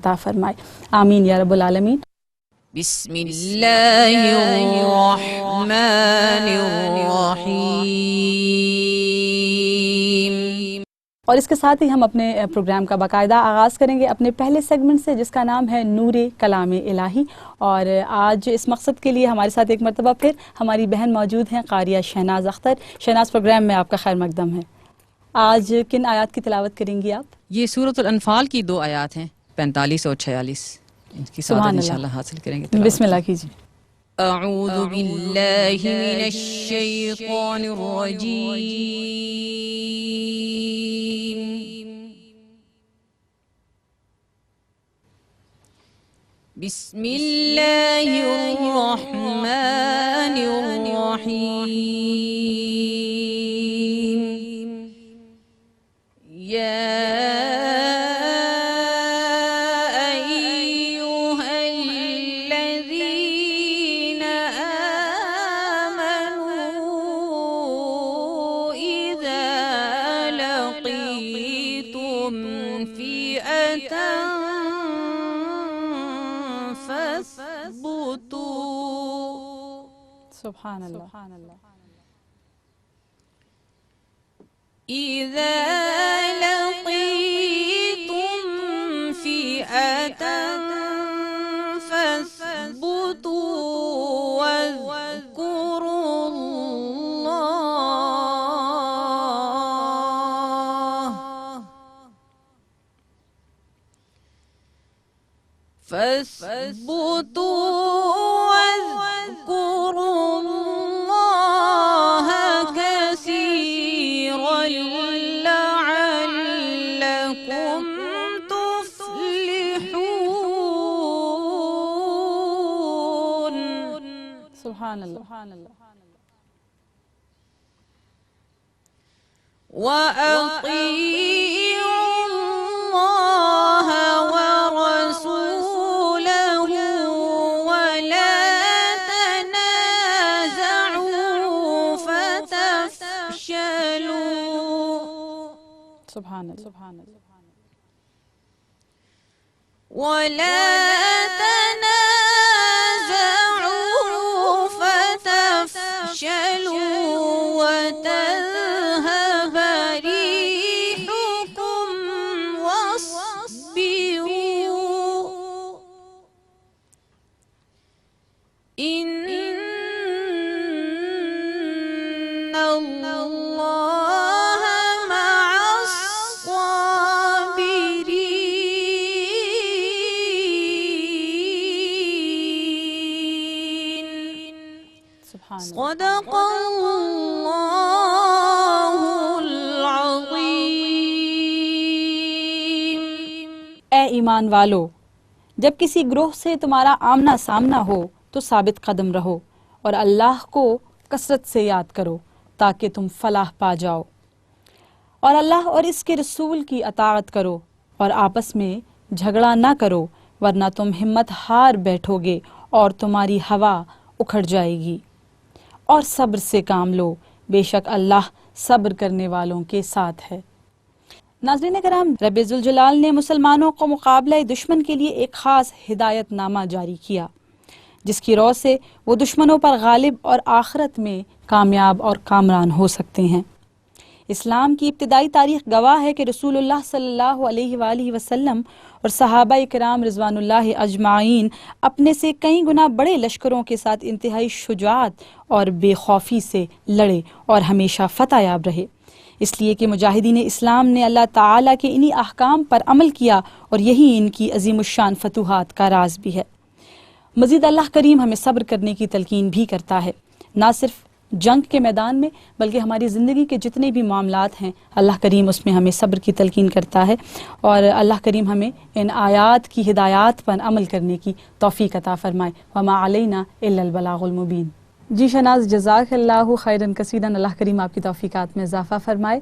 عطا فرمائے، آمین یا رب العالمین۔ بسم اللہ الرحمن الرحیم۔ اور اس کے ساتھ ہی ہم اپنے پروگرام کا باقاعدہ آغاز کریں گے اپنے پہلے سیگمنٹ سے، جس کا نام ہے نور-e-Kalam-E-Ilahi۔ اور آج اس مقصد کے لیے ہمارے ساتھ ایک مرتبہ پھر ہماری بہن موجود ہیں، قاریہ شہناز اختر۔ شہناز، پروگرام میں آپ کا خیر مقدم ہے۔ آج کن آیات کی تلاوت کریں گی آپ؟ یہ سورۃ الانفال کی 2 آیات ہیں، 45 اور 46، ان کی سعادت انشاءاللہ حاصل کریں گے۔ بسم اللہ کیجیے۔ اعوذ باللہ من الشیطان الرجیم، بسم اللہ الرحمن الرحیم، یا سبحان اللہ۔ اذا لقيتم فئة فاثبتوا واذكروا الله، فاثبتوا سبحان اللہ۔ وَأَطِيعُوا اللَّهَ وَرَسُولَهُ وَلَا تَنَازَعُوا فَتَفْشَلُوا، سبحان اللہ، وَلَا تَنَازَعُوا فَتَفْشَلُوا وَتَذْهَبَ رِيحُكُمْ وَاصْبِرُوا إِنَّ اللَّهَ مَعَ الصَّابِرِينَ۔ صدق اللہ العظیم۔ اے ایمان والو، جب کسی گروہ سے تمہارا آمنا سامنا ہو تو ثابت قدم رہو اور اللہ کو کثرت سے یاد کرو تاکہ تم فلاح پا جاؤ، اور اللہ اور اس کے رسول کی اطاعت کرو اور آپس میں جھگڑا نہ کرو، ورنہ تم ہمت ہار بیٹھو گے اور تمہاری ہوا اکھڑ جائے گی۔ اور صبر سے کام لو، بے شک اللہ صبر کرنے والوں کے ساتھ ہے۔ ناظرین کرام، رب ذوالجلال نے مسلمانوں کو مقابلہ دشمن کے لیے ایک خاص ہدایت نامہ جاری کیا، جس کی رو سے وہ دشمنوں پر غالب اور آخرت میں کامیاب اور کامران ہو سکتے ہیں۔ اسلام کی ابتدائی تاریخ گواہ ہے کہ رسول اللہ صلی اللہ علیہ وآلہ وسلم اور صحابہ کرام رضوان اللہ اجمعین اپنے سے کئی گنا بڑے لشکروں کے ساتھ انتہائی شجاعت اور بے خوفی سے لڑے اور ہمیشہ فتح یاب رہے، اس لیے کہ مجاہدین اسلام نے اللہ تعالیٰ کے انہی احکام پر عمل کیا، اور یہی ان کی عظیم الشان فتوحات کا راز بھی ہے۔ مزید اللہ کریم ہمیں صبر کرنے کی تلقین بھی کرتا ہے، نہ صرف جنگ کے میدان میں بلکہ ہماری زندگی کے جتنے بھی معاملات ہیں اللہ کریم اس میں ہمیں صبر کی تلقین کرتا ہے، اور اللہ کریم ہمیں ان آیات کی ہدایات پر عمل کرنے کی توفیق عطا فرمائے۔ وما علینا الا البلاغ المبین۔ جی شہناز، جزاک اللہ خیرا کثیرا، اللہ کریم آپ کی توفیقات میں اضافہ فرمائے۔